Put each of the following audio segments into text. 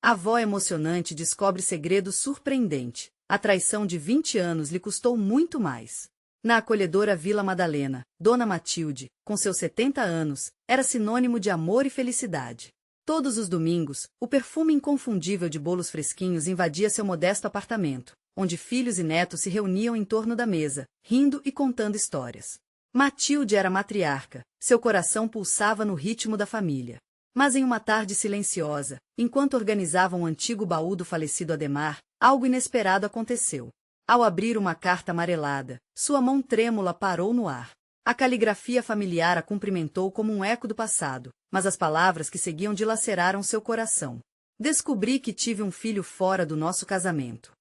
A avó emocionante descobre segredo surpreendente. A traição de 20 anos lhe custou muito mais. Na acolhedora Vila Madalena, Dona Matilde, com seus 70 anos, era sinônimo de amor e felicidade. Todos os domingos, o perfume inconfundível de bolos fresquinhos invadia seu modesto apartamento, onde filhos e netos se reuniam em torno da mesa, rindo e contando histórias. Matilde era matriarca, seu coração pulsava no ritmo da família. Mas em uma tarde silenciosa, enquanto organizavam o antigo baú do falecido Adhemar, algo inesperado aconteceu. Ao abrir uma carta amarelada, sua mão trêmula parou no ar. A caligrafia familiar a cumprimentou como um eco do passado, mas as palavras que seguiam dilaceraram seu coração. Descobri que tive um filho fora do nosso casamento.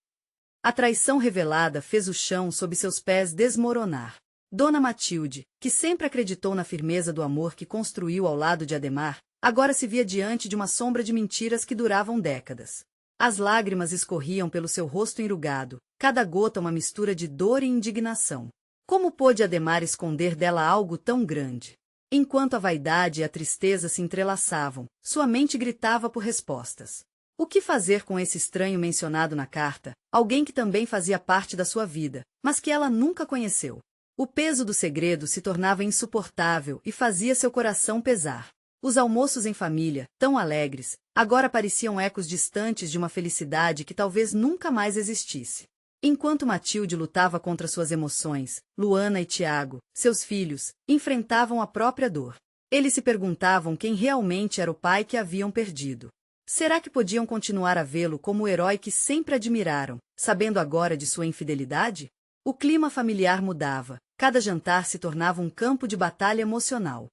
A traição revelada fez o chão sob seus pés desmoronar. Dona Matilde, que sempre acreditou na firmeza do amor que construiu ao lado de Adhemar, agora se via diante de uma sombra de mentiras que duravam décadas. As lágrimas escorriam pelo seu rosto enrugado, cada gota uma mistura de dor e indignação. Como pôde Adhemar esconder dela algo tão grande? Enquanto a vaidade e a tristeza se entrelaçavam, sua mente gritava por respostas. O que fazer com esse estranho mencionado na carta, alguém que também fazia parte da sua vida, mas que ela nunca conheceu? O peso do segredo se tornava insuportável e fazia seu coração pesar. Os almoços em família, tão alegres, agora pareciam ecos distantes de uma felicidade que talvez nunca mais existisse. Enquanto Matilde lutava contra suas emoções, Luana e Tiago, seus filhos, enfrentavam a própria dor. Eles se perguntavam quem realmente era o pai que haviam perdido. Será que podiam continuar a vê-lo como o herói que sempre admiraram, sabendo agora de sua infidelidade? O clima familiar mudava, cada jantar se tornava um campo de batalha emocional.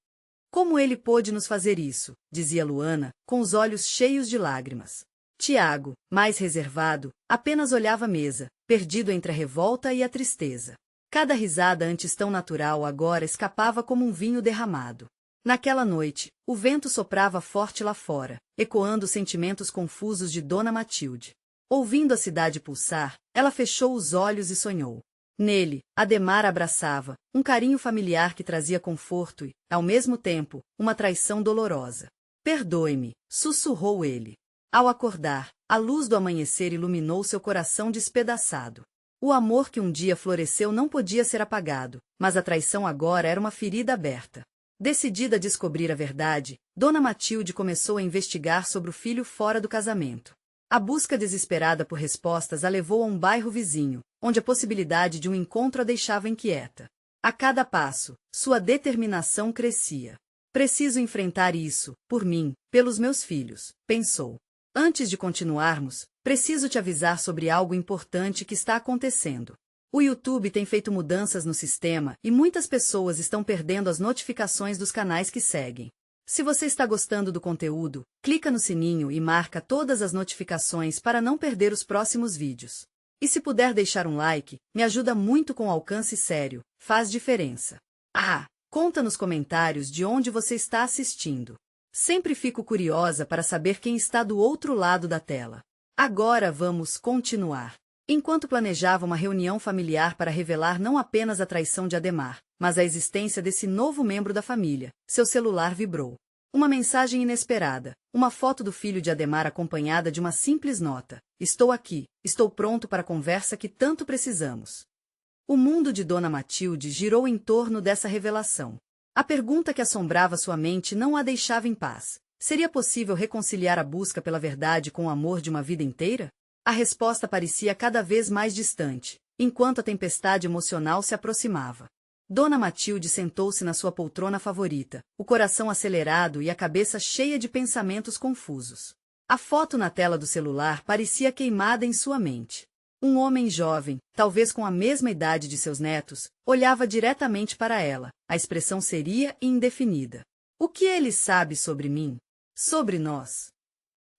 Como ele pôde nos fazer isso? Dizia Luana, com os olhos cheios de lágrimas. Tiago, mais reservado, apenas olhava a mesa, perdido entre a revolta e a tristeza. Cada risada antes tão natural agora escapava como um vinho derramado. Naquela noite, o vento soprava forte lá fora, ecoando os sentimentos confusos de Dona Matilde. Ouvindo a cidade pulsar, ela fechou os olhos e sonhou. Nele, Adhemar abraçava, um carinho familiar que trazia conforto e, ao mesmo tempo, uma traição dolorosa. Perdoe-me, sussurrou ele. Ao acordar, a luz do amanhecer iluminou seu coração despedaçado. O amor que um dia floresceu não podia ser apagado, mas a traição agora era uma ferida aberta. Decidida a descobrir a verdade, Dona Matilde começou a investigar sobre o filho fora do casamento. A busca desesperada por respostas a levou a um bairro vizinho, onde a possibilidade de um encontro a deixava inquieta. A cada passo, sua determinação crescia. Preciso enfrentar isso, por mim, pelos meus filhos, pensou. Antes de continuarmos, preciso te avisar sobre algo importante que está acontecendo. O YouTube tem feito mudanças no sistema e muitas pessoas estão perdendo as notificações dos canais que seguem. Se você está gostando do conteúdo, clica no sininho e marca todas as notificações para não perder os próximos vídeos. E se puder deixar um like, me ajuda muito com alcance sério, faz diferença. Conta nos comentários de onde você está assistindo. Sempre fico curiosa para saber quem está do outro lado da tela. Agora vamos continuar. Enquanto planejava uma reunião familiar para revelar não apenas a traição de Adhemar, mas a existência desse novo membro da família, seu celular vibrou. Uma mensagem inesperada, uma foto do filho de Adhemar acompanhada de uma simples nota. Estou aqui, estou pronto para a conversa que tanto precisamos. O mundo de Dona Matilde girou em torno dessa revelação. A pergunta que assombrava sua mente não a deixava em paz. Seria possível reconciliar a busca pela verdade com o amor de uma vida inteira? A resposta parecia cada vez mais distante, enquanto a tempestade emocional se aproximava. Dona Matilde sentou-se na sua poltrona favorita, o coração acelerado e a cabeça cheia de pensamentos confusos. A foto na tela do celular parecia queimada em sua mente. Um homem jovem, talvez com a mesma idade de seus netos, olhava diretamente para ela, a expressão seria e indefinida. O que ele sabe sobre mim? Sobre nós?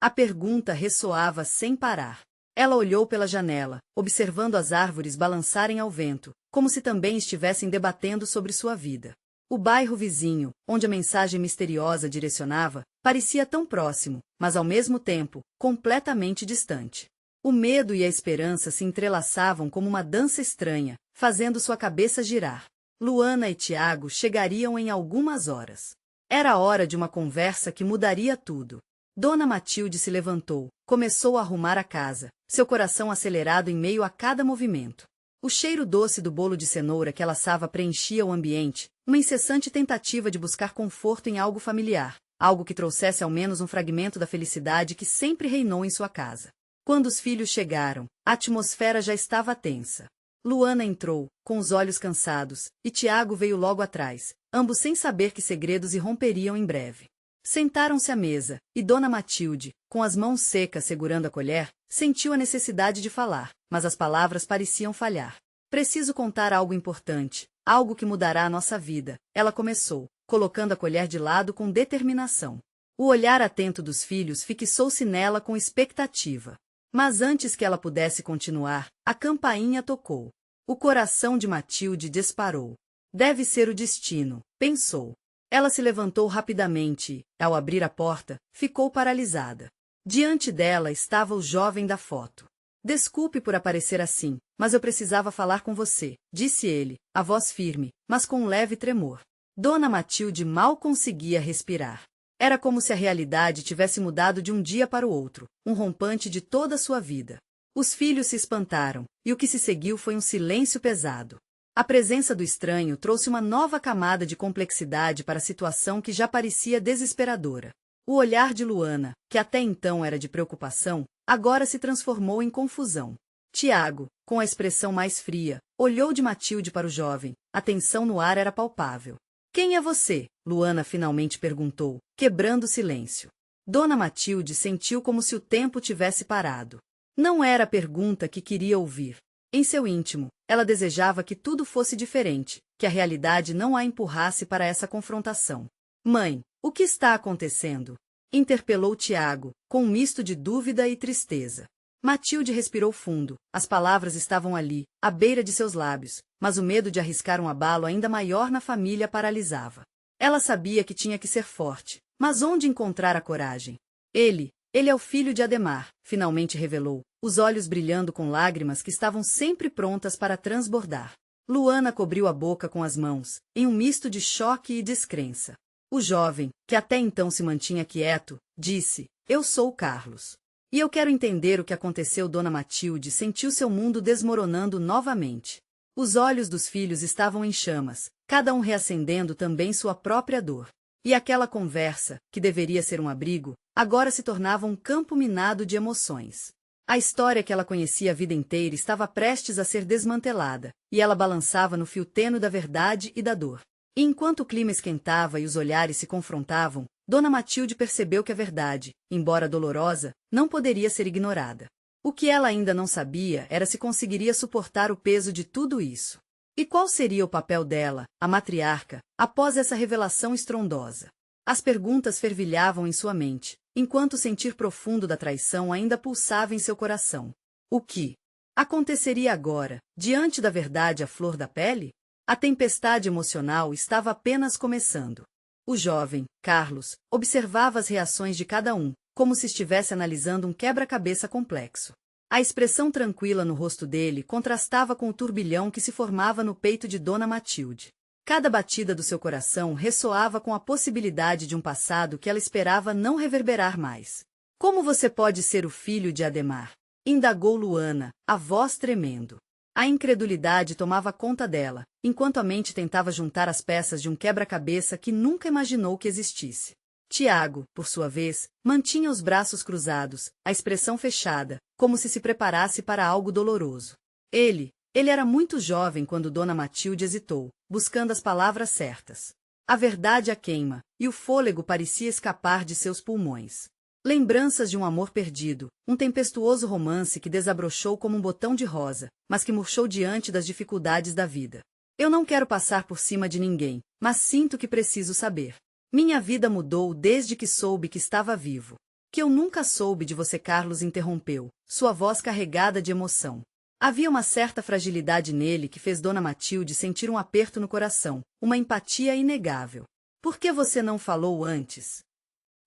A pergunta ressoava sem parar. Ela olhou pela janela, observando as árvores balançarem ao vento, como se também estivessem debatendo sobre sua vida. O bairro vizinho, onde a mensagem misteriosa direcionava, parecia tão próximo, mas ao mesmo tempo, completamente distante. O medo e a esperança se entrelaçavam como uma dança estranha, fazendo sua cabeça girar. Luana e Tiago chegariam em algumas horas. Era a hora de uma conversa que mudaria tudo. Dona Matilde se levantou, começou a arrumar a casa, seu coração acelerado em meio a cada movimento. O cheiro doce do bolo de cenoura que ela assava preenchia o ambiente, uma incessante tentativa de buscar conforto em algo familiar, algo que trouxesse ao menos um fragmento da felicidade que sempre reinou em sua casa. Quando os filhos chegaram, a atmosfera já estava tensa. Luana entrou, com os olhos cansados, e Tiago veio logo atrás, ambos sem saber que segredos irromperiam em breve. Sentaram-se à mesa, e Dona Matilde, com as mãos secas segurando a colher, sentiu a necessidade de falar, mas as palavras pareciam falhar. Preciso contar algo importante, algo que mudará a nossa vida, ela começou, colocando a colher de lado com determinação. O olhar atento dos filhos fixou-se nela com expectativa. Mas antes que ela pudesse continuar, a campainha tocou. O coração de Matilde disparou. Deve ser o destino, pensou. Ela se levantou rapidamente e, ao abrir a porta, ficou paralisada. Diante dela estava o jovem da foto. Desculpe por aparecer assim, mas eu precisava falar com você, disse ele, a voz firme, mas com um leve tremor. Dona Matilde mal conseguia respirar. Era como se a realidade tivesse mudado de um dia para o outro, um rompante de toda a sua vida. Os filhos se espantaram, e o que se seguiu foi um silêncio pesado. A presença do estranho trouxe uma nova camada de complexidade para a situação que já parecia desesperadora. O olhar de Luana, que até então era de preocupação, agora se transformou em confusão. Tiago, com a expressão mais fria, olhou de Matilde para o jovem, a tensão no ar era palpável. Quem é você? Luana finalmente perguntou, quebrando o silêncio. Dona Matilde sentiu como se o tempo tivesse parado. Não era a pergunta que queria ouvir. Em seu íntimo, ela desejava que tudo fosse diferente, que a realidade não a empurrasse para essa confrontação. Mãe, o que está acontecendo? Interpelou Tiago, com um misto de dúvida e tristeza. Matilde respirou fundo, as palavras estavam ali, à beira de seus lábios, mas o medo de arriscar um abalo ainda maior na família paralisava. Ela sabia que tinha que ser forte, mas onde encontrar a coragem? Ele é o filho de Ademar, finalmente revelou, os olhos brilhando com lágrimas que estavam sempre prontas para transbordar. Luana cobriu a boca com as mãos, em um misto de choque e descrença. O jovem, que até então se mantinha quieto, disse, eu sou o Carlos. E eu quero entender o que aconteceu. Dona Matilde sentiu seu mundo desmoronando novamente. Os olhos dos filhos estavam em chamas, cada um reacendendo também sua própria dor. E aquela conversa, que deveria ser um abrigo, agora se tornava um campo minado de emoções. A história que ela conhecia a vida inteira estava prestes a ser desmantelada, e ela balançava no fio tênue da verdade e da dor. E enquanto o clima esquentava e os olhares se confrontavam, Dona Matilde percebeu que a verdade, embora dolorosa, não poderia ser ignorada. O que ela ainda não sabia era se conseguiria suportar o peso de tudo isso. E qual seria o papel dela, a matriarca, após essa revelação estrondosa? As perguntas fervilhavam em sua mente, enquanto o sentir profundo da traição ainda pulsava em seu coração. O que aconteceria agora, diante da verdade à flor da pele? A tempestade emocional estava apenas começando. O jovem, Carlos, observava as reações de cada um, como se estivesse analisando um quebra-cabeça complexo. A expressão tranquila no rosto dele contrastava com o turbilhão que se formava no peito de Dona Matilde. Cada batida do seu coração ressoava com a possibilidade de um passado que ela esperava não reverberar mais. Como você pode ser o filho de Ademar? Indagou Luana, a voz tremendo. A incredulidade tomava conta dela, enquanto a mente tentava juntar as peças de um quebra-cabeça que nunca imaginou que existisse. Tiago, por sua vez, mantinha os braços cruzados, a expressão fechada, como se preparasse para algo doloroso. Ele era muito jovem quando Dona Matilde hesitou, buscando as palavras certas. A verdade a queima, e o fôlego parecia escapar de seus pulmões. Lembranças de um amor perdido, um tempestuoso romance que desabrochou como um botão de rosa, mas que murchou diante das dificuldades da vida. Eu não quero passar por cima de ninguém, mas sinto que preciso saber. Minha vida mudou desde que soube que estava vivo. Que eu nunca soube de você. Carlos interrompeu, sua voz carregada de emoção. Havia uma certa fragilidade nele que fez Dona Matilde sentir um aperto no coração, uma empatia inegável. Por que você não falou antes?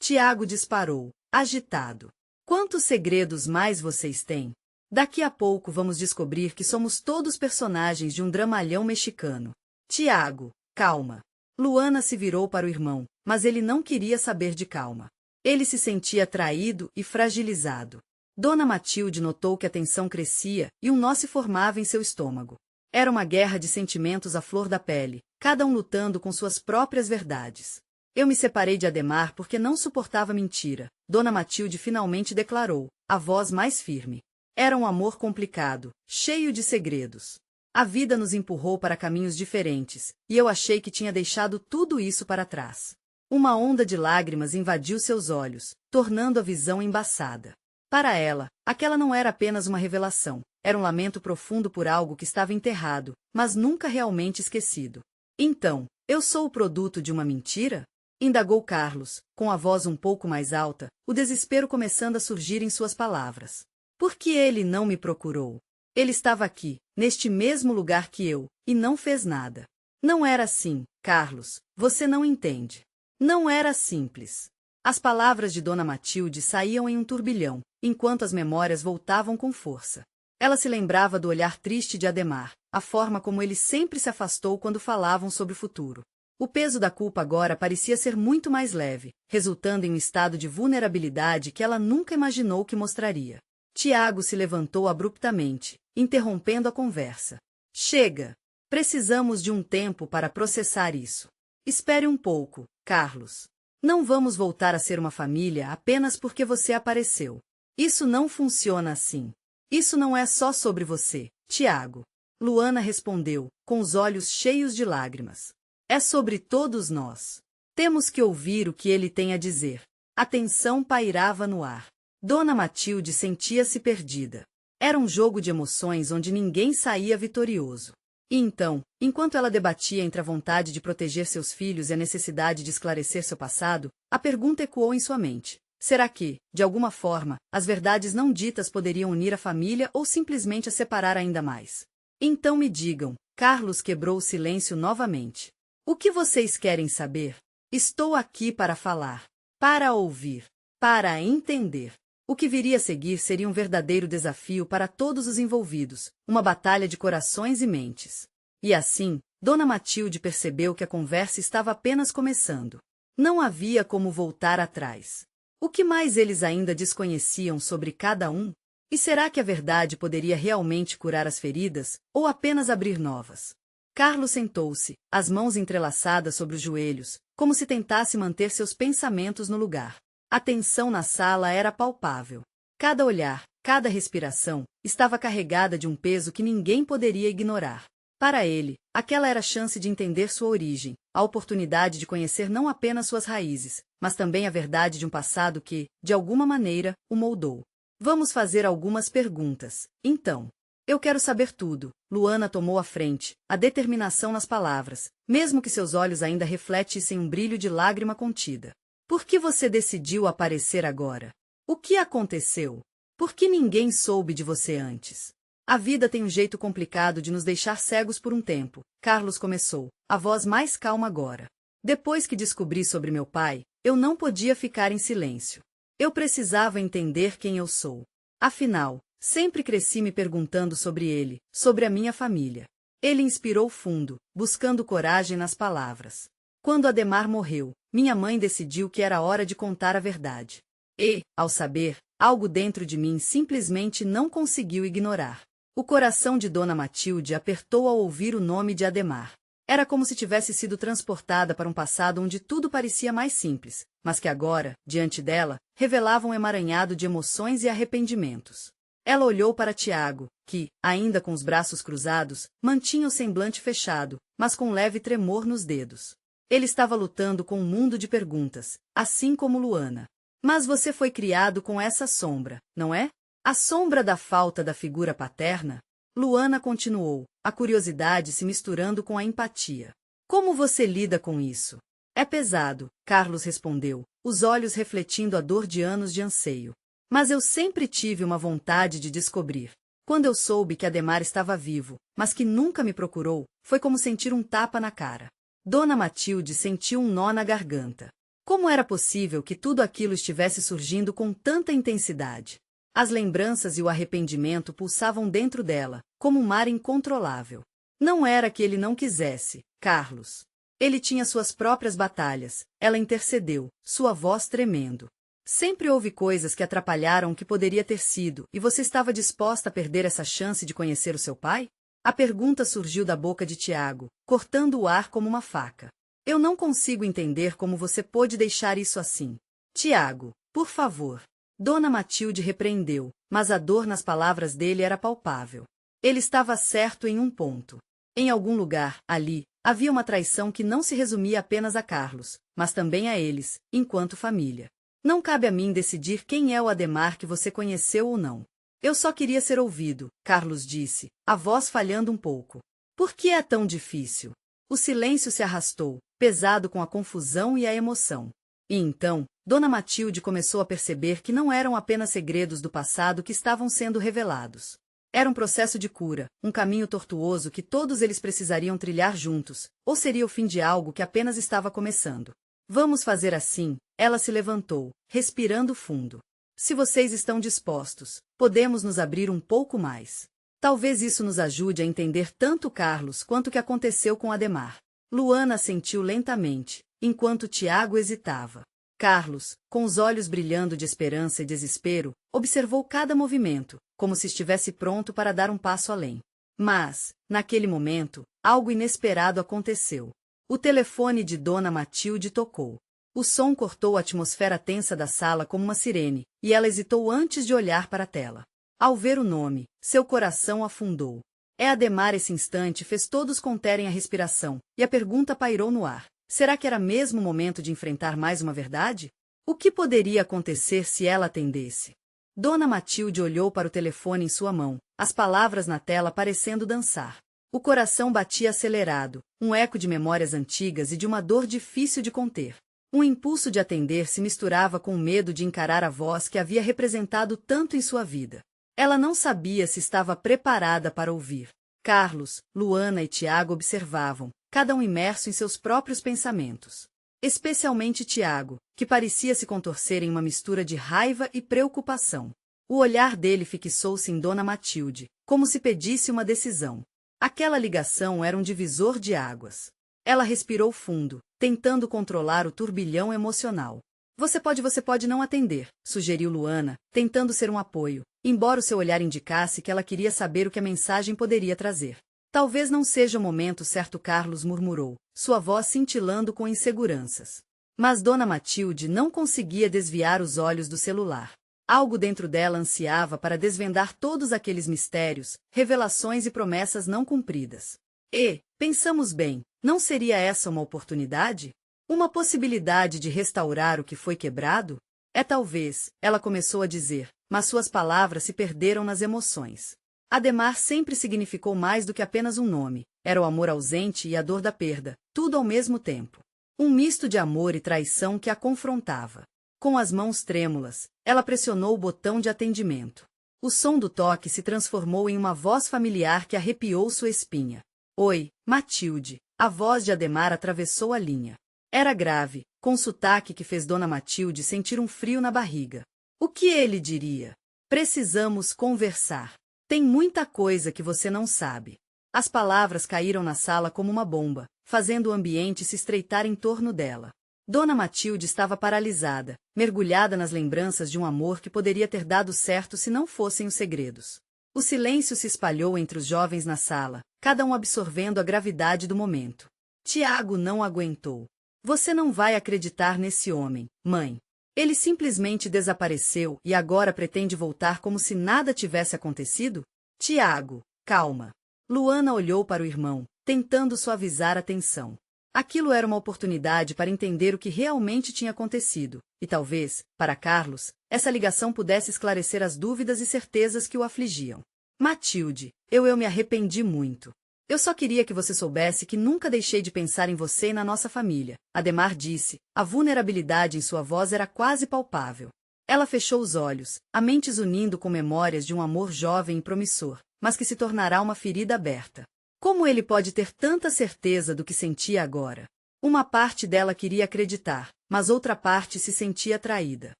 Tiago disparou, agitado. Quantos segredos mais vocês têm? Daqui a pouco vamos descobrir que somos todos personagens de um dramalhão mexicano. Tiago, calma. Luana se virou para o irmão, mas ele não queria saber de calma. Ele se sentia traído e fragilizado. Dona Matilde notou que a tensão crescia e um nó se formava em seu estômago. Era uma guerra de sentimentos à flor da pele, cada um lutando com suas próprias verdades. Eu me separei de Ademar porque não suportava mentira, Dona Matilde finalmente declarou, a voz mais firme. Era um amor complicado, cheio de segredos. A vida nos empurrou para caminhos diferentes, e eu achei que tinha deixado tudo isso para trás. Uma onda de lágrimas invadiu seus olhos, tornando a visão embaçada. Para ela, aquela não era apenas uma revelação, era um lamento profundo por algo que estava enterrado, mas nunca realmente esquecido. Então, eu sou o produto de uma mentira? Indagou Carlos, com a voz um pouco mais alta, o desespero começando a surgir em suas palavras. Por que ele não me procurou? Ele estava aqui, neste mesmo lugar que eu, e não fez nada. Não era assim, Carlos, você não entende. Não era simples. As palavras de Dona Matilde saíam em um turbilhão, enquanto as memórias voltavam com força. Ela se lembrava do olhar triste de Ademar, a forma como ele sempre se afastou quando falavam sobre o futuro. O peso da culpa agora parecia ser muito mais leve, resultando em um estado de vulnerabilidade que ela nunca imaginou que mostraria. Tiago se levantou abruptamente, interrompendo a conversa. Chega! Precisamos de um tempo para processar isso. Espere um pouco, Carlos. Não vamos voltar a ser uma família apenas porque você apareceu. Isso não funciona assim. Isso não é só sobre você, Tiago. Luana respondeu, com os olhos cheios de lágrimas. É sobre todos nós. Temos que ouvir o que ele tem a dizer. A tensão pairava no ar. Dona Matilde sentia-se perdida. Era um jogo de emoções onde ninguém saía vitorioso. E então, enquanto ela debatia entre a vontade de proteger seus filhos e a necessidade de esclarecer seu passado, a pergunta ecoou em sua mente. Será que, de alguma forma, as verdades não ditas poderiam unir a família ou simplesmente a separar ainda mais? Então me digam, Carlos quebrou o silêncio novamente. O que vocês querem saber? Estou aqui para falar, para ouvir, para entender. O que viria a seguir seria um verdadeiro desafio para todos os envolvidos, uma batalha de corações e mentes. E assim, Dona Matilde percebeu que a conversa estava apenas começando. Não havia como voltar atrás. O que mais eles ainda desconheciam sobre cada um? E será que a verdade poderia realmente curar as feridas, ou apenas abrir novas? Carlos sentou-se, as mãos entrelaçadas sobre os joelhos, como se tentasse manter seus pensamentos no lugar. A tensão na sala era palpável. Cada olhar, cada respiração, estava carregada de um peso que ninguém poderia ignorar. Para ele, aquela era a chance de entender sua origem, a oportunidade de conhecer não apenas suas raízes, mas também a verdade de um passado que, de alguma maneira, o moldou. Vamos fazer algumas perguntas, então. Eu quero saber tudo. Luana tomou a frente, a determinação nas palavras, mesmo que seus olhos ainda refletissem um brilho de lágrima contida. Por que você decidiu aparecer agora? O que aconteceu? Por que ninguém soube de você antes? A vida tem um jeito complicado de nos deixar cegos por um tempo, Carlos começou, a voz mais calma agora. Depois que descobri sobre meu pai, eu não podia ficar em silêncio. Eu precisava entender quem eu sou. Afinal, sempre cresci me perguntando sobre ele, sobre a minha família. Ele inspirou fundo, buscando coragem nas palavras. Quando Ademar morreu, minha mãe decidiu que era hora de contar a verdade. E, ao saber, algo dentro de mim simplesmente não conseguiu ignorar. O coração de Dona Matilde apertou ao ouvir o nome de Ademar. Era como se tivesse sido transportada para um passado onde tudo parecia mais simples, mas que agora, diante dela, revelava um emaranhado de emoções e arrependimentos. Ela olhou para Tiago, que, ainda com os braços cruzados, mantinha o semblante fechado, mas com um leve tremor nos dedos. Ele estava lutando com um mundo de perguntas, assim como Luana. Mas você foi criado com essa sombra, não é? A sombra da falta da figura paterna? Luana continuou, a curiosidade se misturando com a empatia. Como você lida com isso? É pesado, Carlos respondeu, os olhos refletindo a dor de anos de anseio. Mas eu sempre tive uma vontade de descobrir. Quando eu soube que Ademar estava vivo, mas que nunca me procurou, foi como sentir um tapa na cara. Dona Matilde sentiu um nó na garganta. Como era possível que tudo aquilo estivesse surgindo com tanta intensidade? As lembranças e o arrependimento pulsavam dentro dela, como um mar incontrolável. Não era que ele não quisesse, Carlos. Ele tinha suas próprias batalhas, ela intercedeu, sua voz tremendo. Sempre houve coisas que atrapalharam o que poderia ter sido, e você estava disposta a perder essa chance de conhecer o seu pai? A pergunta surgiu da boca de Tiago, cortando o ar como uma faca. Eu não consigo entender como você pôde deixar isso assim. Tiago, por favor. Dona Matilde repreendeu, mas a dor nas palavras dele era palpável. Ele estava certo em um ponto. Em algum lugar, ali, havia uma traição que não se resumia apenas a Carlos, mas também a eles, enquanto família. Não cabe a mim decidir quem é o Ademar que você conheceu ou não. Eu só queria ser ouvido, Carlos disse, a voz falhando um pouco. Por que é tão difícil? O silêncio se arrastou, pesado com a confusão e a emoção. E então, Dona Matilde começou a perceber que não eram apenas segredos do passado que estavam sendo revelados. Era um processo de cura, um caminho tortuoso que todos eles precisariam trilhar juntos, ou seria o fim de algo que apenas estava começando. Vamos fazer assim, ela se levantou, respirando fundo. Se vocês estão dispostos, podemos nos abrir um pouco mais. Talvez isso nos ajude a entender tanto Carlos quanto o que aconteceu com Ademar. Luana assentiu lentamente, enquanto Tiago hesitava. Carlos, com os olhos brilhando de esperança e desespero, observou cada movimento, como se estivesse pronto para dar um passo além. Mas, naquele momento, algo inesperado aconteceu. O telefone de Dona Matilde tocou. O som cortou a atmosfera tensa da sala como uma sirene, e ela hesitou antes de olhar para a tela. Ao ver o nome, seu coração afundou. É Ademar. Esse instante fez todos conterem a respiração, e a pergunta pairou no ar. Será que era mesmo o momento de enfrentar mais uma verdade? O que poderia acontecer se ela atendesse? Dona Matilde olhou para o telefone em sua mão, as palavras na tela parecendo dançar. O coração batia acelerado, um eco de memórias antigas e de uma dor difícil de conter. Um impulso de atender se misturava com o medo de encarar a voz que havia representado tanto em sua vida. Ela não sabia se estava preparada para ouvir. Carlos, Luana e Tiago observavam, cada um imerso em seus próprios pensamentos. Especialmente Tiago, que parecia se contorcer em uma mistura de raiva e preocupação. O olhar dele fixou-se em Dona Matilde, como se pedisse uma decisão. Aquela ligação era um divisor de águas. Ela respirou fundo, tentando controlar o turbilhão emocional. Você pode não atender, sugeriu Luana, tentando ser um apoio, embora o seu olhar indicasse que ela queria saber o que a mensagem poderia trazer. Talvez não seja o momento certo, Carlos murmurou, sua voz cintilando com inseguranças. Mas Dona Matilde não conseguia desviar os olhos do celular. Algo dentro dela ansiava para desvendar todos aqueles mistérios, revelações e promessas não cumpridas. E, pensamos bem, não seria essa uma oportunidade? Uma possibilidade de restaurar o que foi quebrado? É talvez, ela começou a dizer, mas suas palavras se perderam nas emoções. Ademar sempre significou mais do que apenas um nome, era o amor ausente e a dor da perda, tudo ao mesmo tempo. Um misto de amor e traição que a confrontava. Com as mãos trêmulas, ela pressionou o botão de atendimento. O som do toque se transformou em uma voz familiar que arrepiou sua espinha. Oi, Matilde. A voz de Ademar atravessou a linha. Era grave, com sotaque que fez Dona Matilde sentir um frio na barriga. O que ele diria? Precisamos conversar. Tem muita coisa que você não sabe. As palavras caíram na sala como uma bomba, fazendo o ambiente se estreitar em torno dela. Dona Matilde estava paralisada, mergulhada nas lembranças de um amor que poderia ter dado certo se não fossem os segredos. O silêncio se espalhou entre os jovens na sala, cada um absorvendo a gravidade do momento. Tiago não aguentou. Você não vai acreditar nesse homem, mãe. Ele simplesmente desapareceu e agora pretende voltar como se nada tivesse acontecido? Tiago, calma. Luana olhou para o irmão, tentando suavizar a tensão. Aquilo era uma oportunidade para entender o que realmente tinha acontecido, e talvez, para Carlos, essa ligação pudesse esclarecer as dúvidas e certezas que o afligiam. Matilde, eu me arrependi muito. Eu só queria que você soubesse que nunca deixei de pensar em você e na nossa família, Ademar disse, a vulnerabilidade em sua voz era quase palpável. Ela fechou os olhos, a mente zunindo com memórias de um amor jovem e promissor, mas que se tornará uma ferida aberta. Como ele pode ter tanta certeza do que sentia agora? Uma parte dela queria acreditar, mas outra parte se sentia traída.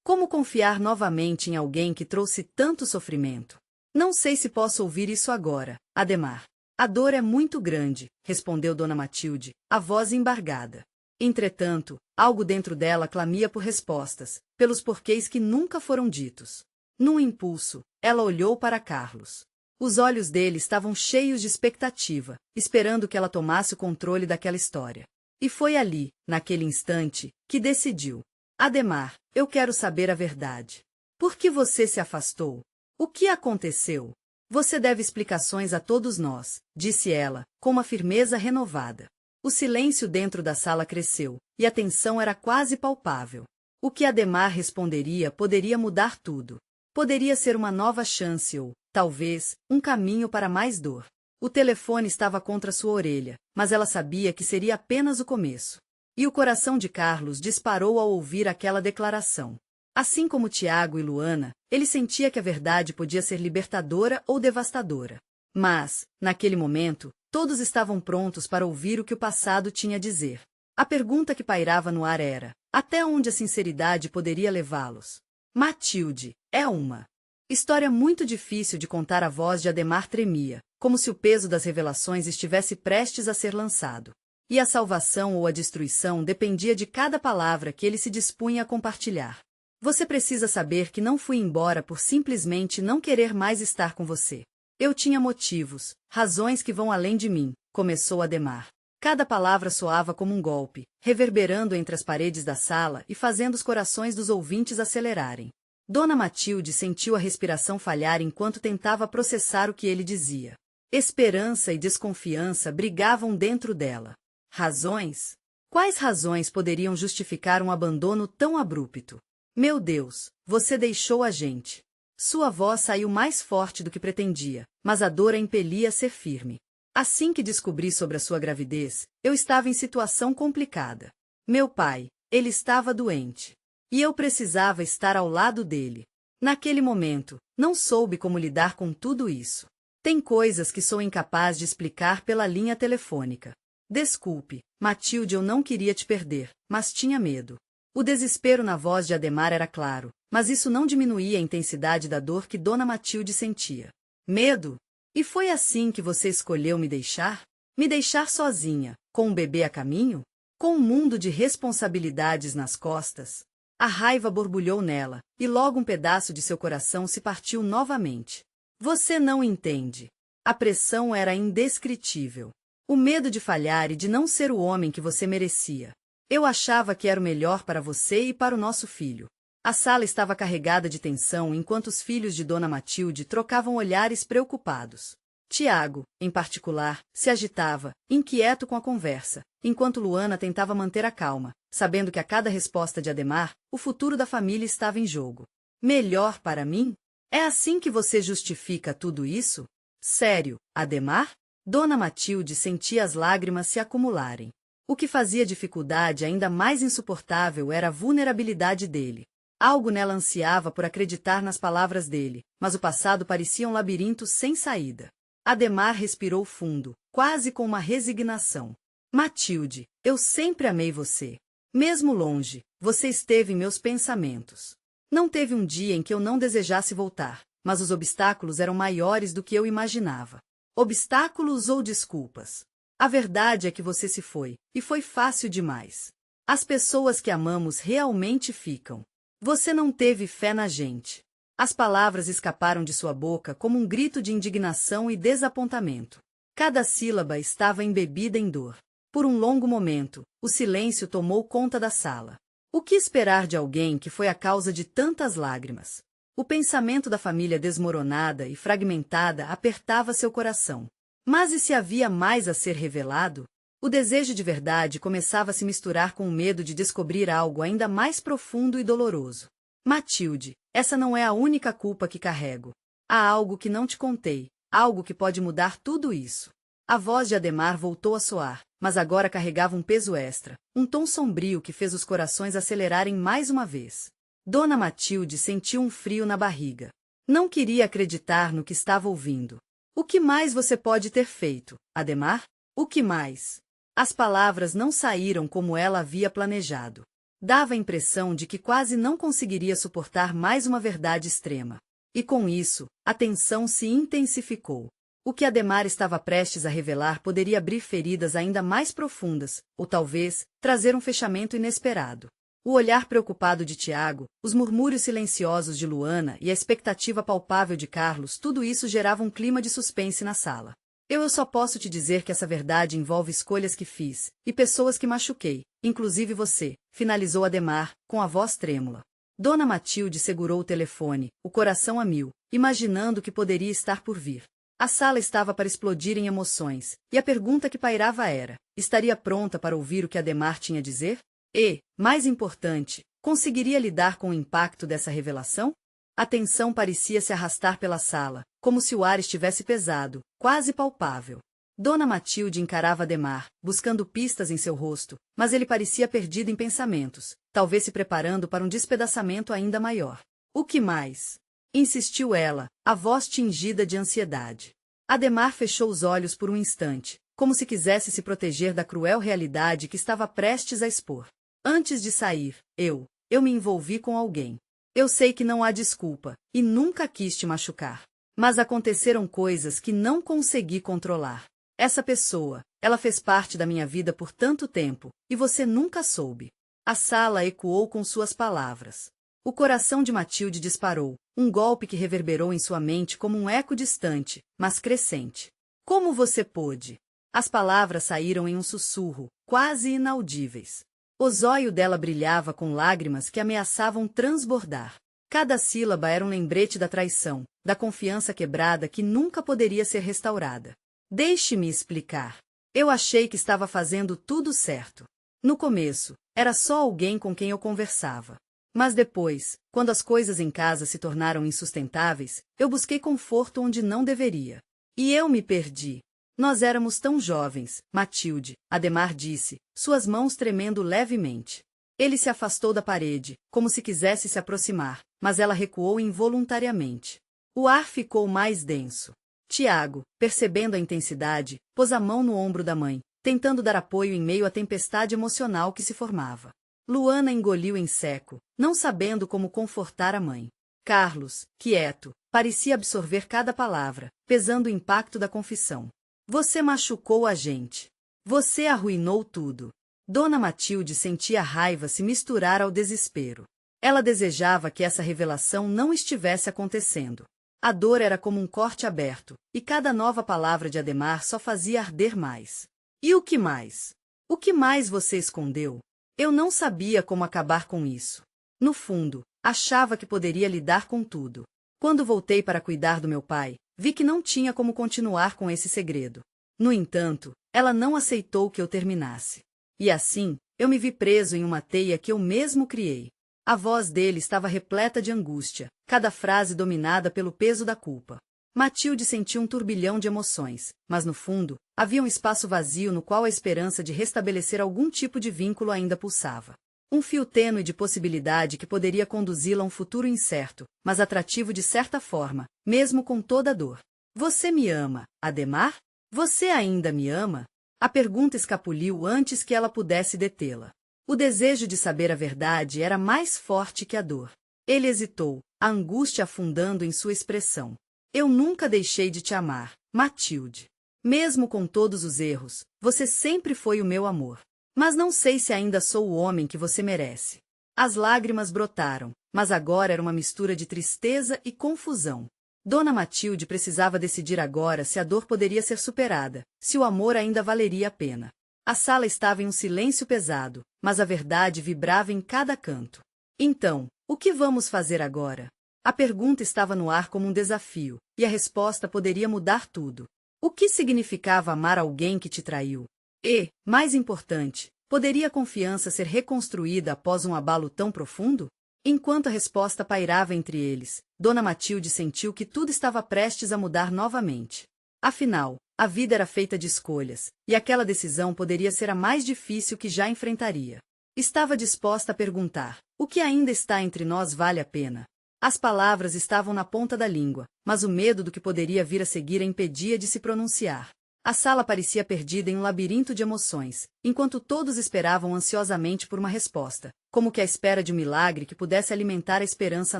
Como confiar novamente em alguém que trouxe tanto sofrimento? Não sei se posso ouvir isso agora, Ademar. A dor é muito grande, respondeu Dona Matilde, a voz embargada. Entretanto, algo dentro dela clamia por respostas, pelos porquês que nunca foram ditos. Num impulso, ela olhou para Carlos. Os olhos dele estavam cheios de expectativa, esperando que ela tomasse o controle daquela história. E foi ali, naquele instante, que decidiu. Ademar, eu quero saber a verdade. Por que você se afastou? O que aconteceu? Você deve explicações a todos nós, disse ela, com uma firmeza renovada. O silêncio dentro da sala cresceu, e a tensão era quase palpável. O que Ademar responderia poderia mudar tudo. Poderia ser uma nova chance ou, talvez, um caminho para mais dor. O telefone estava contra sua orelha, mas ela sabia que seria apenas o começo. E o coração de Carlos disparou ao ouvir aquela declaração. Assim como Tiago e Luana, ele sentia que a verdade podia ser libertadora ou devastadora. Mas, naquele momento, todos estavam prontos para ouvir o que o passado tinha a dizer. A pergunta que pairava no ar era: até onde a sinceridade poderia levá-los? Matilde, é uma história muito difícil de contar. A voz de Ademar tremia, como se o peso das revelações estivesse prestes a ser lançado. E a salvação ou a destruição dependia de cada palavra que ele se dispunha a compartilhar. Você precisa saber que não fui embora por simplesmente não querer mais estar com você. Eu tinha motivos, razões que vão além de mim, começou Ademar. Cada palavra soava como um golpe, reverberando entre as paredes da sala e fazendo os corações dos ouvintes acelerarem. Dona Matilde sentiu a respiração falhar enquanto tentava processar o que ele dizia. Esperança e desconfiança brigavam dentro dela. Razões? Quais razões poderiam justificar um abandono tão abrupto? Meu Deus, você deixou a gente. Sua voz saiu mais forte do que pretendia, mas a dor a impelia a ser firme. Assim que descobri sobre a sua gravidez, eu estava em situação complicada. Meu pai, ele estava doente. E eu precisava estar ao lado dele. Naquele momento, não soube como lidar com tudo isso. Tem coisas que sou incapaz de explicar pela linha telefônica. Desculpe, Matilde, eu não queria te perder, mas tinha medo. O desespero na voz de Ademar era claro, mas isso não diminuía a intensidade da dor que Dona Matilde sentia. Medo? E foi assim que você escolheu me deixar? Me deixar sozinha, com um bebê a caminho? Com um mundo de responsabilidades nas costas? A raiva borbulhou nela, e logo um pedaço de seu coração se partiu novamente. Você não entende. A pressão era indescritível. O medo de falhar e de não ser o homem que você merecia. Eu achava que era o melhor para você e para o nosso filho. A sala estava carregada de tensão enquanto os filhos de Dona Matilde trocavam olhares preocupados. Tiago, em particular, se agitava, inquieto com a conversa, enquanto Luana tentava manter a calma, sabendo que a cada resposta de Ademar, o futuro da família estava em jogo. Melhor para mim? É assim que você justifica tudo isso? Sério, Ademar? Dona Matilde sentia as lágrimas se acumularem. O que fazia a dificuldade ainda mais insuportável era a vulnerabilidade dele. Algo nela ansiava por acreditar nas palavras dele, mas o passado parecia um labirinto sem saída. Ademar respirou fundo, quase com uma resignação. Matilde, eu sempre amei você. Mesmo longe, você esteve em meus pensamentos. Não teve um dia em que eu não desejasse voltar, mas os obstáculos eram maiores do que eu imaginava. Obstáculos ou desculpas? A verdade é que você se foi, e foi fácil demais. As pessoas que amamos realmente ficam. Você não teve fé na gente. As palavras escaparam de sua boca como um grito de indignação e desapontamento. Cada sílaba estava embebida em dor. Por um longo momento, o silêncio tomou conta da sala. O que esperar de alguém que foi a causa de tantas lágrimas? O pensamento da família desmoronada e fragmentada apertava seu coração. Mas e se havia mais a ser revelado? O desejo de verdade começava a se misturar com o medo de descobrir algo ainda mais profundo e doloroso. Matilde, essa não é a única culpa que carrego. Há algo que não te contei, algo que pode mudar tudo isso. A voz de Ademar voltou a soar, mas agora carregava um peso extra, um tom sombrio que fez os corações acelerarem mais uma vez. Dona Matilde sentiu um frio na barriga. Não queria acreditar no que estava ouvindo. O que mais você pode ter feito, Ademar? O que mais? As palavras não saíram como ela havia planejado. Dava a impressão de que quase não conseguiria suportar mais uma verdade extrema. E com isso, a tensão se intensificou. O que Ademar estava prestes a revelar poderia abrir feridas ainda mais profundas, ou talvez, trazer um fechamento inesperado. O olhar preocupado de Tiago, os murmúrios silenciosos de Luana e a expectativa palpável de Carlos, tudo isso gerava um clima de suspense na sala. Eu só posso te dizer que essa verdade envolve escolhas que fiz, e pessoas que machuquei, inclusive você, finalizou Ademar, com a voz trêmula. Dona Matilde segurou o telefone, o coração a mil, imaginando o que poderia estar por vir. A sala estava para explodir em emoções, e a pergunta que pairava era: estaria pronta para ouvir o que Ademar tinha a dizer? E, mais importante, conseguiria lidar com o impacto dessa revelação? A tensão parecia se arrastar pela sala, como se o ar estivesse pesado, quase palpável. Dona Matilde encarava Ademar, buscando pistas em seu rosto, mas ele parecia perdido em pensamentos, talvez se preparando para um despedaçamento ainda maior. O que mais? Insistiu ela, a voz tingida de ansiedade. Ademar fechou os olhos por um instante, como se quisesse se proteger da cruel realidade que estava prestes a expor. Antes de sair, eu me envolvi com alguém. Eu sei que não há desculpa, e nunca quis te machucar. Mas aconteceram coisas que não consegui controlar. Essa pessoa, ela fez parte da minha vida por tanto tempo, e você nunca soube. A sala ecoou com suas palavras. O coração de Matilde disparou, um golpe que reverberou em sua mente como um eco distante, mas crescente. Como você pôde? As palavras saíram em um sussurro, quase inaudíveis. O zóio dela brilhava com lágrimas que ameaçavam transbordar. Cada sílaba era um lembrete da traição, da confiança quebrada que nunca poderia ser restaurada. Deixe-me explicar. Eu achei que estava fazendo tudo certo. No começo, era só alguém com quem eu conversava. Mas depois, quando as coisas em casa se tornaram insustentáveis, eu busquei conforto onde não deveria. E eu me perdi. Nós éramos tão jovens, Matilde, Ademar disse, suas mãos tremendo levemente. Ele se afastou da parede, como se quisesse se aproximar, mas ela recuou involuntariamente. O ar ficou mais denso. Tiago, percebendo a intensidade, pôs a mão no ombro da mãe, tentando dar apoio em meio à tempestade emocional que se formava. Luana engoliu em seco, não sabendo como confortar a mãe. Carlos, quieto, parecia absorver cada palavra, pesando o impacto da confissão. Você machucou a gente. Você arruinou tudo. Dona Matilde sentia a raiva se misturar ao desespero. Ela desejava que essa revelação não estivesse acontecendo. A dor era como um corte aberto, e cada nova palavra de Ademar só fazia arder mais. E o que mais? O que mais você escondeu? Eu não sabia como acabar com isso. No fundo, achava que poderia lidar com tudo. Quando voltei para cuidar do meu pai, vi que não tinha como continuar com esse segredo. No entanto, ela não aceitou que eu terminasse. E assim, eu me vi preso em uma teia que eu mesmo criei. A voz dele estava repleta de angústia, cada frase dominada pelo peso da culpa. Matilde sentiu um turbilhão de emoções, mas no fundo, havia um espaço vazio no qual a esperança de restabelecer algum tipo de vínculo ainda pulsava. Um fio tênue de possibilidade que poderia conduzi-la a um futuro incerto, mas atrativo de certa forma, mesmo com toda a dor. Você me ama, Ademar? Você ainda me ama? A pergunta escapuliu antes que ela pudesse detê-la. O desejo de saber a verdade era mais forte que a dor. Ele hesitou, a angústia afundando em sua expressão. Eu nunca deixei de te amar, Matilde. Mesmo com todos os erros, você sempre foi o meu amor. Mas não sei se ainda sou o homem que você merece. As lágrimas brotaram, mas agora era uma mistura de tristeza e confusão. Dona Matilde precisava decidir agora se a dor poderia ser superada, se o amor ainda valeria a pena. A sala estava em um silêncio pesado, mas a verdade vibrava em cada canto. Então, o que vamos fazer agora? A pergunta estava no ar como um desafio, e a resposta poderia mudar tudo. O que significava amar alguém que te traiu? E, mais importante, poderia a confiança ser reconstruída após um abalo tão profundo? Enquanto a resposta pairava entre eles, Dona Matilde sentiu que tudo estava prestes a mudar novamente. Afinal, a vida era feita de escolhas, e aquela decisão poderia ser a mais difícil que já enfrentaria. Estava disposta a perguntar: o que ainda está entre nós vale a pena? As palavras estavam na ponta da língua, mas o medo do que poderia vir a seguir a impedia de se pronunciar. A sala parecia perdida em um labirinto de emoções, enquanto todos esperavam ansiosamente por uma resposta, como que à espera de um milagre que pudesse alimentar a esperança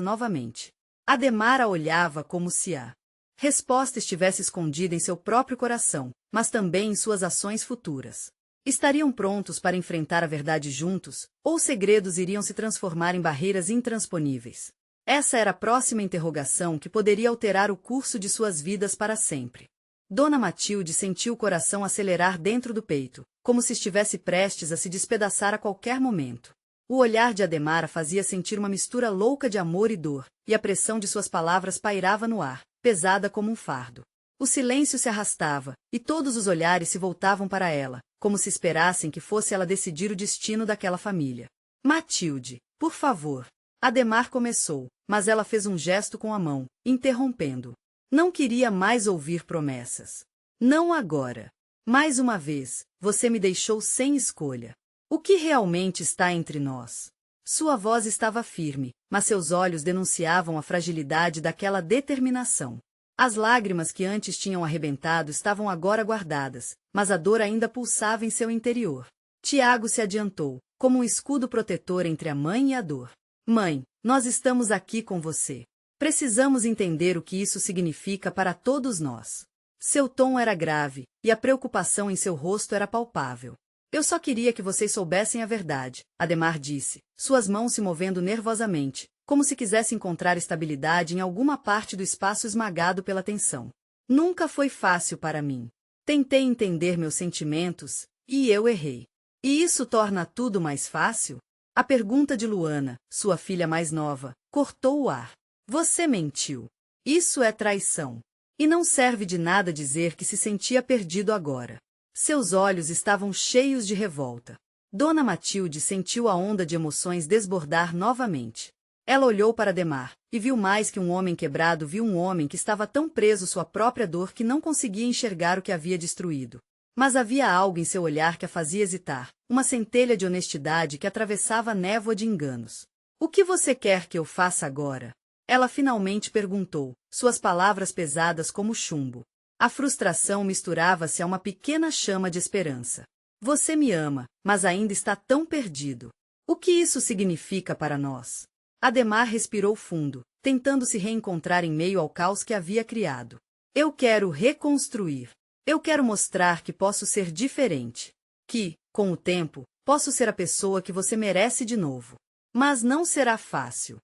novamente. Ademar a olhava como se a resposta estivesse escondida em seu próprio coração, mas também em suas ações futuras. Estariam prontos para enfrentar a verdade juntos, ou segredos iriam se transformar em barreiras intransponíveis? Essa era a próxima interrogação que poderia alterar o curso de suas vidas para sempre. Dona Matilde sentiu o coração acelerar dentro do peito, como se estivesse prestes a se despedaçar a qualquer momento. O olhar de Adhemar a fazia sentir uma mistura louca de amor e dor, e a pressão de suas palavras pairava no ar, pesada como um fardo. O silêncio se arrastava, e todos os olhares se voltavam para ela, como se esperassem que fosse ela decidir o destino daquela família. Matilde, por favor. Adhemar começou, mas ela fez um gesto com a mão, interrompendo. Não queria mais ouvir promessas. Não agora. Mais uma vez, você me deixou sem escolha. O que realmente está entre nós? Sua voz estava firme, mas seus olhos denunciavam a fragilidade daquela determinação. As lágrimas que antes tinham arrebentado estavam agora guardadas, mas a dor ainda pulsava em seu interior. Tiago se adiantou, como um escudo protetor entre a mãe e a dor. Mãe, nós estamos aqui com você. Precisamos entender o que isso significa para todos nós. Seu tom era grave, e a preocupação em seu rosto era palpável. Eu só queria que vocês soubessem a verdade, Adhemar disse, suas mãos se movendo nervosamente, como se quisesse encontrar estabilidade em alguma parte do espaço esmagado pela tensão. Nunca foi fácil para mim. Tentei entender meus sentimentos, e eu errei. E isso torna tudo mais fácil? A pergunta de Luana, sua filha mais nova, cortou o ar. Você mentiu. Isso é traição. E não serve de nada dizer que se sentia perdido agora. Seus olhos estavam cheios de revolta. Dona Matilde sentiu a onda de emoções desbordar novamente. Ela olhou para Adhemar, e viu mais que um homem quebrado, viu um homem que estava tão preso sua própria dor que não conseguia enxergar o que havia destruído. Mas havia algo em seu olhar que a fazia hesitar, uma centelha de honestidade que atravessava a névoa de enganos. O que você quer que eu faça agora? Ela finalmente perguntou, suas palavras pesadas como chumbo. A frustração misturava-se a uma pequena chama de esperança. Você me ama, mas ainda está tão perdido. O que isso significa para nós? Adhemar respirou fundo, tentando se reencontrar em meio ao caos que havia criado. Eu quero reconstruir. Eu quero mostrar que posso ser diferente. Que, com o tempo, posso ser a pessoa que você merece de novo. Mas não será fácil.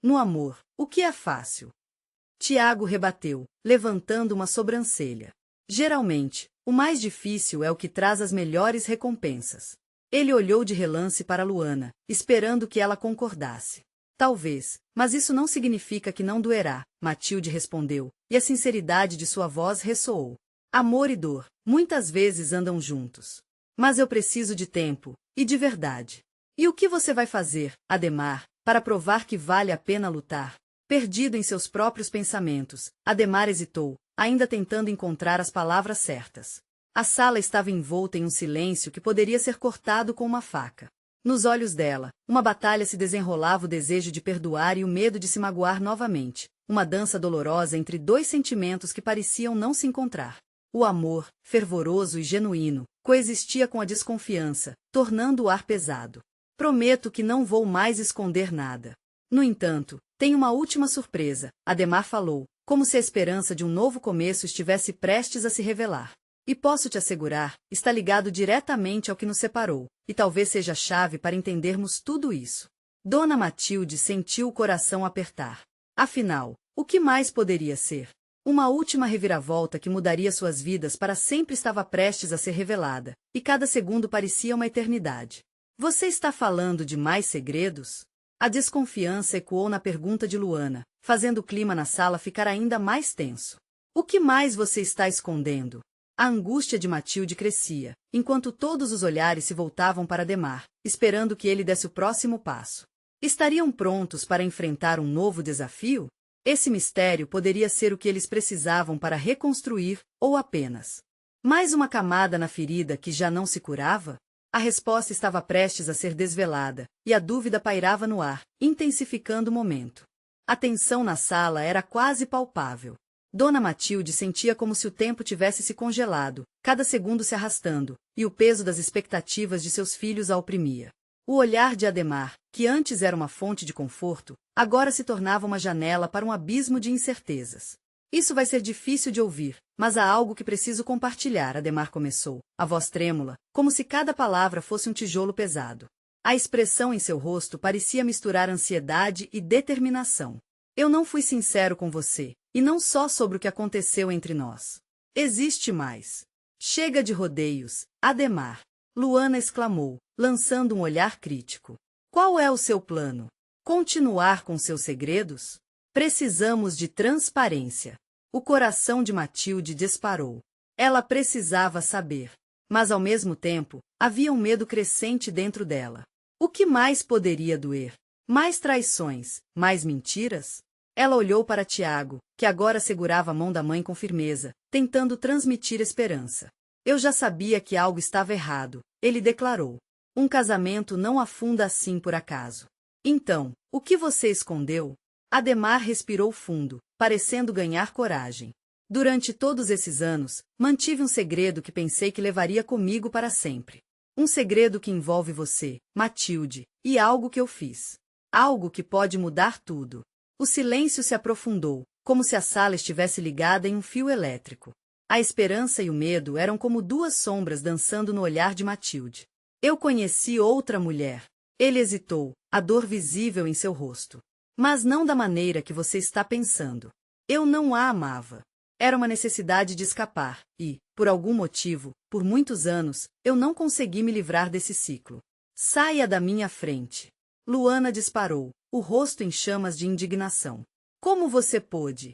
No amor, o que é fácil? Tiago rebateu, levantando uma sobrancelha. Geralmente, o mais difícil é o que traz as melhores recompensas. Ele olhou de relance para Luana, esperando que ela concordasse. Talvez, mas isso não significa que não doerá, Matilde respondeu, e a sinceridade de sua voz ressoou. Amor e dor, muitas vezes andam juntos. Mas eu preciso de tempo, e de verdade. E o que você vai fazer, Adhemar, para provar que vale a pena lutar? Perdido em seus próprios pensamentos, Adhemar hesitou, ainda tentando encontrar as palavras certas. A sala estava envolta em um silêncio que poderia ser cortado com uma faca. Nos olhos dela, uma batalha se desenrolava, o desejo de perdoar e o medo de se magoar novamente, uma dança dolorosa entre dois sentimentos que pareciam não se encontrar. O amor, fervoroso e genuíno, coexistia com a desconfiança, tornando o ar pesado. Prometo que não vou mais esconder nada. No entanto, tenho uma última surpresa, Adhemar falou, como se a esperança de um novo começo estivesse prestes a se revelar. E posso te assegurar, está ligado diretamente ao que nos separou, e talvez seja a chave para entendermos tudo isso. Dona Matilde sentiu o coração apertar. Afinal, o que mais poderia ser? Uma última reviravolta que mudaria suas vidas para sempre estava prestes a ser revelada, e cada segundo parecia uma eternidade. Você está falando de mais segredos? A desconfiança ecoou na pergunta de Luana, fazendo o clima na sala ficar ainda mais tenso. O que mais você está escondendo? A angústia de Matilde crescia, enquanto todos os olhares se voltavam para Adhemar, esperando que ele desse o próximo passo. Estariam prontos para enfrentar um novo desafio? Esse mistério poderia ser o que eles precisavam para reconstruir, ou apenas mais uma camada na ferida que já não se curava? A resposta estava prestes a ser desvelada, e a dúvida pairava no ar, intensificando o momento. A tensão na sala era quase palpável. Dona Matilde sentia como se o tempo tivesse se congelado, cada segundo se arrastando, e o peso das expectativas de seus filhos a oprimia. O olhar de Adhemar, que antes era uma fonte de conforto, agora se tornava uma janela para um abismo de incertezas. Isso vai ser difícil de ouvir, mas há algo que preciso compartilhar, Ademar começou, a voz trêmula, como se cada palavra fosse um tijolo pesado. A expressão em seu rosto parecia misturar ansiedade e determinação. Eu não fui sincero com você, e não só sobre o que aconteceu entre nós. Existe mais. Chega de rodeios, Ademar. Luana exclamou, lançando um olhar crítico. Qual é o seu plano? Continuar com seus segredos? Precisamos de transparência. O coração de Matilde disparou. Ela precisava saber. Mas ao mesmo tempo, havia um medo crescente dentro dela. O que mais poderia doer? Mais traições, mais mentiras? Ela olhou para Tiago, que agora segurava a mão da mãe com firmeza, tentando transmitir esperança. Eu já sabia que algo estava errado, ele declarou. Um casamento não afunda assim por acaso. Então, o que você escondeu? Ademar respirou fundo, parecendo ganhar coragem. Durante todos esses anos, mantive um segredo que pensei que levaria comigo para sempre. Um segredo que envolve você, Matilde, e algo que eu fiz. Algo que pode mudar tudo. O silêncio se aprofundou, como se a sala estivesse ligada em um fio elétrico. A esperança e o medo eram como duas sombras dançando no olhar de Matilde. Eu conheci outra mulher. Ele hesitou, a dor visível em seu rosto. Mas não da maneira que você está pensando. Eu não a amava. Era uma necessidade de escapar, e, por algum motivo, por muitos anos, eu não consegui me livrar desse ciclo. Saia da minha frente. Luana disparou, o rosto em chamas de indignação. Como você pôde?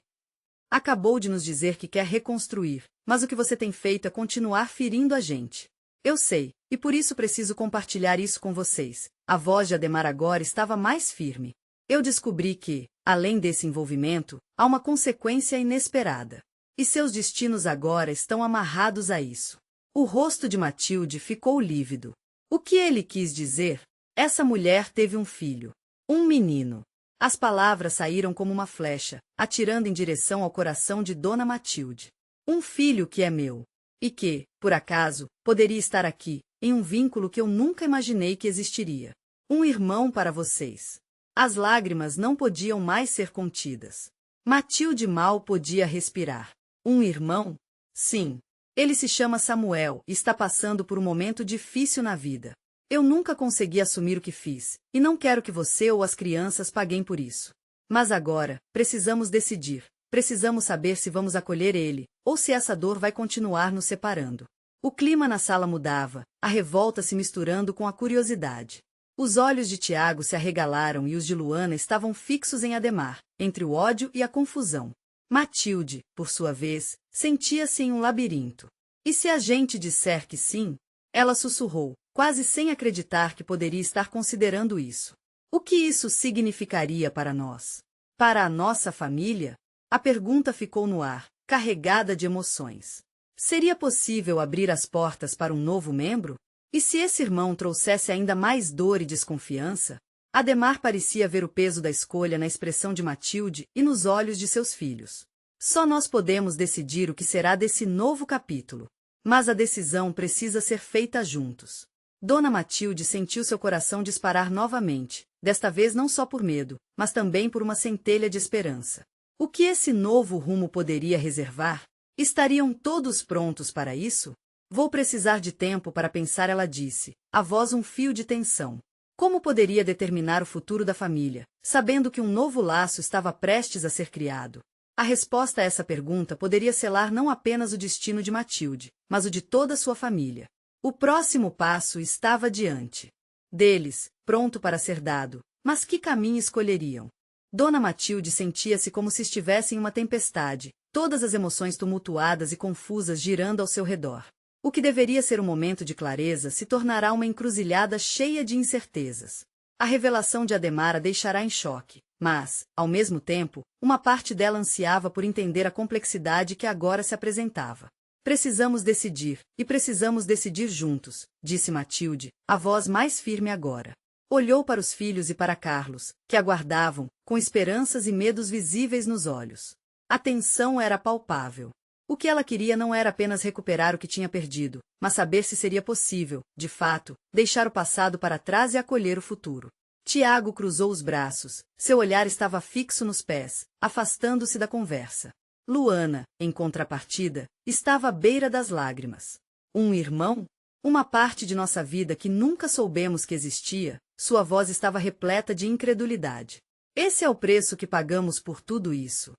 Acabou de nos dizer que quer reconstruir, mas o que você tem feito é continuar ferindo a gente. Eu sei, e por isso preciso compartilhar isso com vocês. A voz de Ademar agora estava mais firme. Eu descobri que, além desse envolvimento, há uma consequência inesperada. E seus destinos agora estão amarrados a isso. O rosto de Matilde ficou lívido. O que ele quis dizer? Essa mulher teve um filho. Um menino. As palavras saíram como uma flecha, atirando em direção ao coração de Dona Matilde. Um filho que é meu. E que, por acaso, poderia estar aqui, em um vínculo que eu nunca imaginei que existiria. Um irmão para vocês. As lágrimas não podiam mais ser contidas. Matilde mal podia respirar. Um irmão? Sim. Ele se chama Samuel e está passando por um momento difícil na vida. Eu nunca consegui assumir o que fiz, e não quero que você ou as crianças paguem por isso. Mas agora, precisamos decidir. Precisamos saber se vamos acolher ele, ou se essa dor vai continuar nos separando. O clima na sala mudava, a revolta se misturando com a curiosidade. Os olhos de Tiago se arregalaram e os de Luana estavam fixos em Ademar, entre o ódio e a confusão. Matilde, por sua vez, sentia-se em um labirinto. E se a gente disser que sim? Ela sussurrou, quase sem acreditar que poderia estar considerando isso. O que isso significaria para nós? Para a nossa família? A pergunta ficou no ar, carregada de emoções. Seria possível abrir as portas para um novo membro? E se esse irmão trouxesse ainda mais dor e desconfiança? Ademar parecia ver o peso da escolha na expressão de Matilde e nos olhos de seus filhos. Só nós podemos decidir o que será desse novo capítulo. Mas a decisão precisa ser feita juntos. Dona Matilde sentiu seu coração disparar novamente, desta vez não só por medo, mas também por uma centelha de esperança. O que esse novo rumo poderia reservar? Estariam todos prontos para isso? Vou precisar de tempo para pensar, ela disse, a voz um fio de tensão. Como poderia determinar o futuro da família, sabendo que um novo laço estava prestes a ser criado? A resposta a essa pergunta poderia selar não apenas o destino de Matilde, mas o de toda sua família. O próximo passo estava diante deles, pronto para ser dado, mas que caminho escolheriam? Dona Matilde sentia-se como se estivesse em uma tempestade, todas as emoções tumultuadas e confusas girando ao seu redor. O que deveria ser um momento de clareza se tornará uma encruzilhada cheia de incertezas. A revelação de Ademar a deixará em choque, mas, ao mesmo tempo, uma parte dela ansiava por entender a complexidade que agora se apresentava. Precisamos decidir, e precisamos decidir juntos, disse Matilde, a voz mais firme agora. Olhou para os filhos e para Carlos, que aguardavam, com esperanças e medos visíveis nos olhos. A tensão era palpável. O que ela queria não era apenas recuperar o que tinha perdido, mas saber se seria possível, de fato, deixar o passado para trás e acolher o futuro. Tiago cruzou os braços, seu olhar estava fixo nos pés, afastando-se da conversa. Luana, em contrapartida, estava à beira das lágrimas. Um irmão? Uma parte de nossa vida que nunca soubemos que existia, sua voz estava repleta de incredulidade. Esse é o preço que pagamos por tudo isso.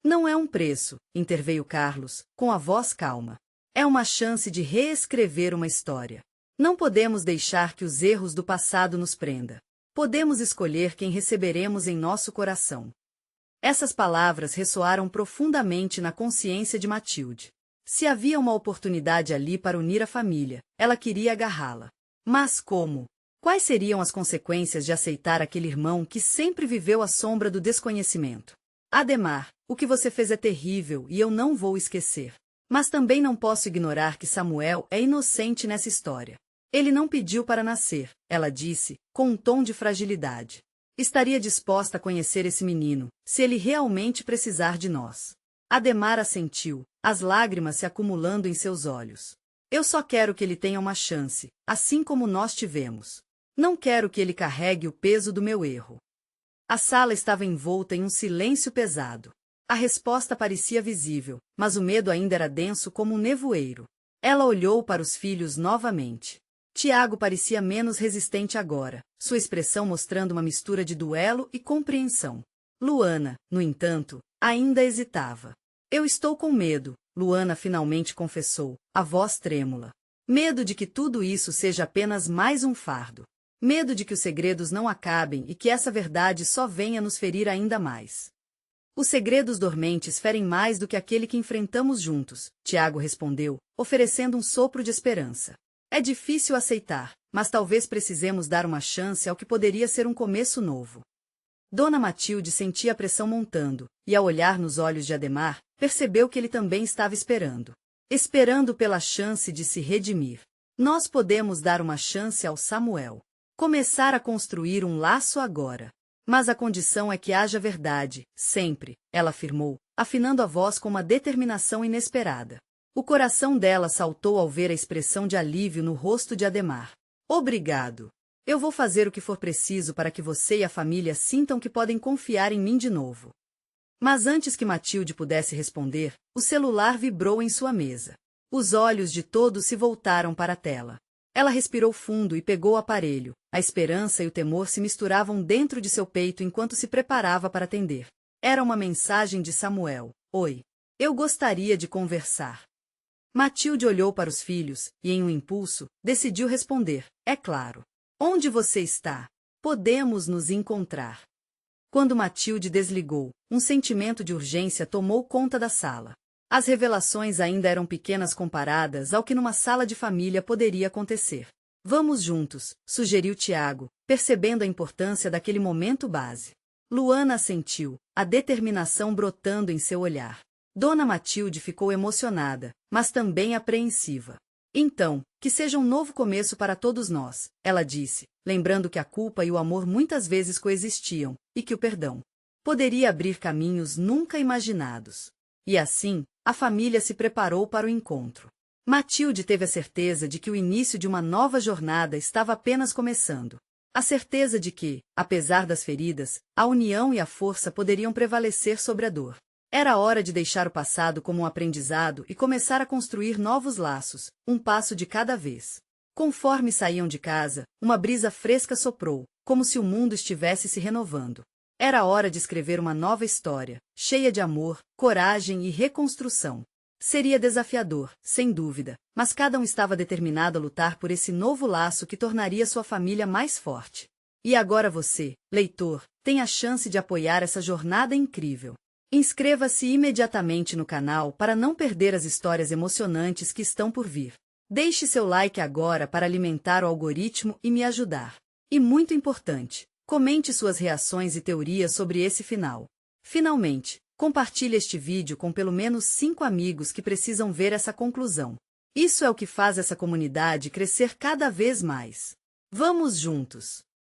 Não é um preço, interveio Carlos, com a voz calma. É uma chance de reescrever uma história. Não podemos deixar que os erros do passado nos prenda. Podemos escolher quem receberemos em nosso coração. Essas palavras ressoaram profundamente na consciência de Matilde. Se havia uma oportunidade ali para unir a família, ela queria agarrá-la. Mas como? Quais seriam as consequências de aceitar aquele irmão que sempre viveu à sombra do desconhecimento? Ademar, o que você fez é terrível e eu não vou esquecer. Mas também não posso ignorar que Samuel é inocente nessa história. Ele não pediu para nascer, ela disse, com um tom de fragilidade. Estaria disposta a conhecer esse menino, se ele realmente precisar de nós. Ademar assentiu, as lágrimas se acumulando em seus olhos. Eu só quero que ele tenha uma chance, assim como nós tivemos. Não quero que ele carregue o peso do meu erro. A sala estava envolta em um silêncio pesado. A resposta parecia visível, mas o medo ainda era denso como um nevoeiro. Ela olhou para os filhos novamente. Tiago parecia menos resistente agora, sua expressão mostrando uma mistura de duelo e compreensão. Luana, no entanto, ainda hesitava. Eu estou com medo, Luana finalmente confessou, a voz trêmula. Medo de que tudo isso seja apenas mais um fardo. Medo de que os segredos não acabem e que essa verdade só venha nos ferir ainda mais. Os segredos dormentes ferem mais do que aquele que enfrentamos juntos, Tiago respondeu, oferecendo um sopro de esperança. É difícil aceitar, mas talvez precisemos dar uma chance ao que poderia ser um começo novo. Dona Matilde sentia a pressão montando, e ao olhar nos olhos de Ademar, percebeu que ele também estava esperando. Esperando pela chance de se redimir. Nós podemos dar uma chance ao Samuel. Começar a construir um laço agora. Mas a condição é que haja verdade, sempre, ela afirmou, afinando a voz com uma determinação inesperada. O coração dela saltou ao ver a expressão de alívio no rosto de Ademar. Obrigado. Eu vou fazer o que for preciso para que você e a família sintam que podem confiar em mim de novo. Mas antes que Matilde pudesse responder, o celular vibrou em sua mesa. Os olhos de todos se voltaram para a tela. Ela respirou fundo e pegou o aparelho. A esperança e o temor se misturavam dentro de seu peito enquanto se preparava para atender. Era uma mensagem de Samuel. Oi. Eu gostaria de conversar. Matilde olhou para os filhos e, em um impulso, decidiu responder. É claro. Onde você está? Podemos nos encontrar. Quando Matilde desligou, um sentimento de urgência tomou conta da sala. As revelações ainda eram pequenas comparadas ao que numa sala de família poderia acontecer. Vamos juntos, sugeriu Tiago, percebendo a importância daquele momento base. Luana assentiu, a determinação brotando em seu olhar. Dona Matilde ficou emocionada, mas também apreensiva. Então, que seja um novo começo para todos nós, ela disse, lembrando que a culpa e o amor muitas vezes coexistiam, e que o perdão poderia abrir caminhos nunca imaginados. E assim, a família se preparou para o encontro. Matilde teve a certeza de que o início de uma nova jornada estava apenas começando. A certeza de que, apesar das feridas, a união e a força poderiam prevalecer sobre a dor. Era hora de deixar o passado como um aprendizado e começar a construir novos laços, um passo de cada vez. Conforme saíam de casa, uma brisa fresca soprou, como se o mundo estivesse se renovando. Era hora de escrever uma nova história, cheia de amor, coragem e reconstrução. Seria desafiador, sem dúvida, mas cada um estava determinado a lutar por esse novo laço que tornaria sua família mais forte. E agora você, leitor, tem a chance de apoiar essa jornada incrível. Inscreva-se imediatamente no canal para não perder as histórias emocionantes que estão por vir. Deixe seu like agora para alimentar o algoritmo e me ajudar. E muito importante, comente suas reações e teorias sobre esse final. Finalmente, compartilhe este vídeo com pelo menos 5 amigos que precisam ver essa conclusão. Isso é o que faz essa comunidade crescer cada vez mais. Vamos juntos!